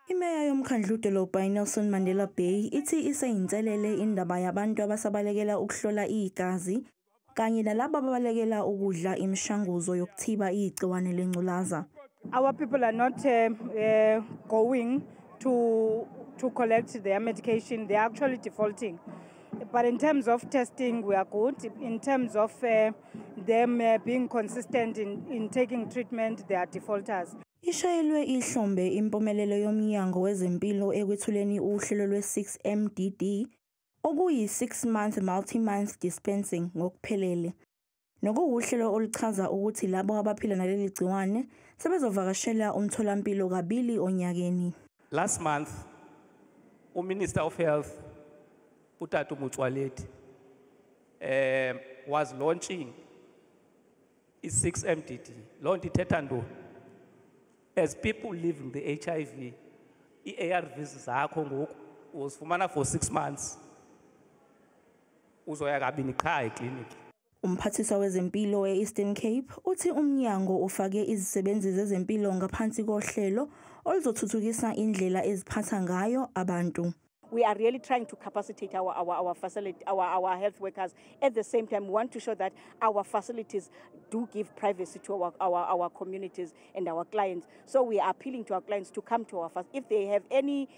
Imeya yomkhandlu dolobha iNelson Mandela Bay ithi iseyinselele indaba yabantu abasabalekela ukuhlola igazi kanye nalabo ababalekela ukudla imishanguzo yokuthiba igciwane lengculaza. Our people are not going to collect their medication. They are actually defaulting. But in terms of testing, we are good. In terms of them being consistent in taking treatment, they are defaulters. Ishayelwe ihlombe impumelelo yomnyango wezempilo ekwethuleni uhlelo lwe-6MDD okuyi-6-month multi-month dispensing ngokuphelele. Nokuwuhlelo oluchaza ukuthi labo abaphila naleli gciwane sebezovakashela umtholampilo kabili onyakeni. Last month, Minister of Health, Utatu Motsoaledi, was launching its 6MDD. Lonti Tetando. As people living the HIV, ARVs was for 6 months. Clinic. Umphathiswa wezempilo e-Eastern Cape uthi umnyango ufake izisebenzi zezempilo ngaphansi kohlelo oluzothuthukisa indlela eziphatha ngayo abantu. We are really trying to capacitate our facility, our health workers. At the same time, we want to show that our facilities do give privacy to our communities and our clients. So we are appealing to our clients to come to our facilities. If they have any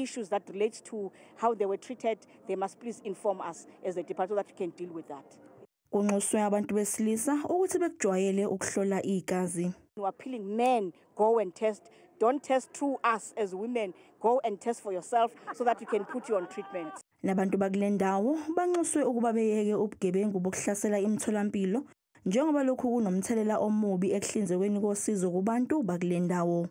issues that relates to how they were treated, they must please inform us as a department so that we can deal with that. Kunxuswe abantu besilisa ukuthi bekujwayele ukuhlola igazi. We are appealing men, go and test. Don't test through us as women. Go and test for yourself so that you can put you on treatment. Nabantu bakule ndawo banxuswe ukuba beyeke ubugebengu bokuhlasela imitholampilo njengoba lokhu kunomthelela omubi ekuhlinzekweni kosizo kubantu bakule ndawo.